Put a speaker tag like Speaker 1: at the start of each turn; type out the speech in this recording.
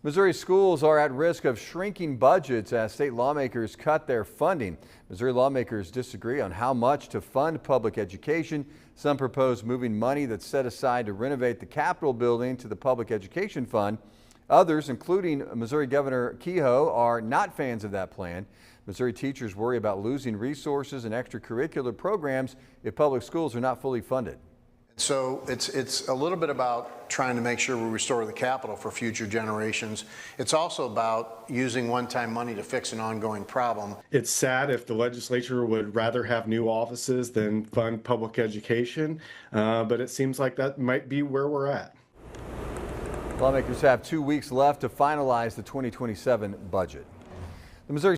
Speaker 1: Missouri schools are at risk of shrinking budgets as state lawmakers cut their funding. Missouri lawmakers disagree on how much to fund public education. Some propose moving money that's set aside to renovate the Capitol building to the Public Education Fund. Others, including Missouri Governor Kehoe, are not fans of that plan. Missouri teachers worry about losing resources and extracurricular programs if public schools are not fully funded.
Speaker 2: So it's a little bit about trying to make sure we restore the Capitol for future generations. It's also about using one-time money to fix an ongoing problem.
Speaker 3: It's sad if the legislature would rather have new offices than fund public education, but it seems like that might be where we're at.
Speaker 1: Lawmakers have 2 weeks left to finalize the 2027 budget. The Missouri